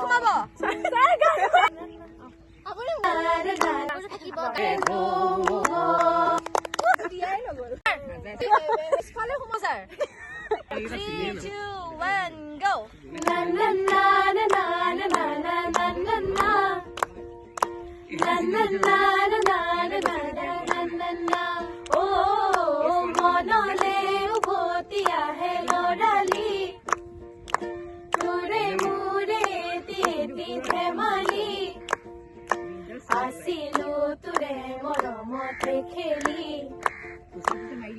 সোমাব পিছফালে সোমা sir 3, 2, 1, go! Na na na na na na na na na na na. Na na na na na na na na na na. Oh, monole uboti ahe lorali. Ture mure tieti themali. Asilu ture moromote kheli.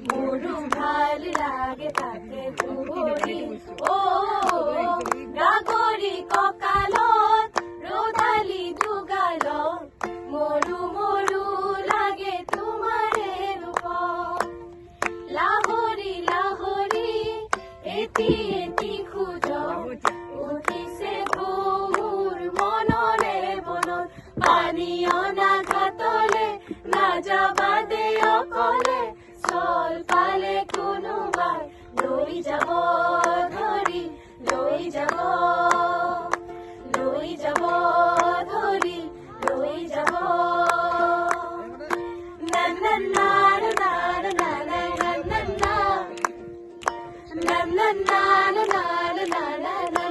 মোৰো ভাল লাগে তাকে ধৰি ও গাগৰি কঁকালত ৰ'দালি দুগালত মৰু মৰু লাগে তোমাৰে ৰূপ লাহৰি লাহৰি এটি এটি খোজ উঠিছে মোৰ মনৰে মনত পানী অনা ঘাটলে নাযাবা দে অকলে চল পালে কোনোবাই লৈ যাব ধৰি লৈ যাব ধৰি লৈ যাব না না না না না না না না না না না না না না না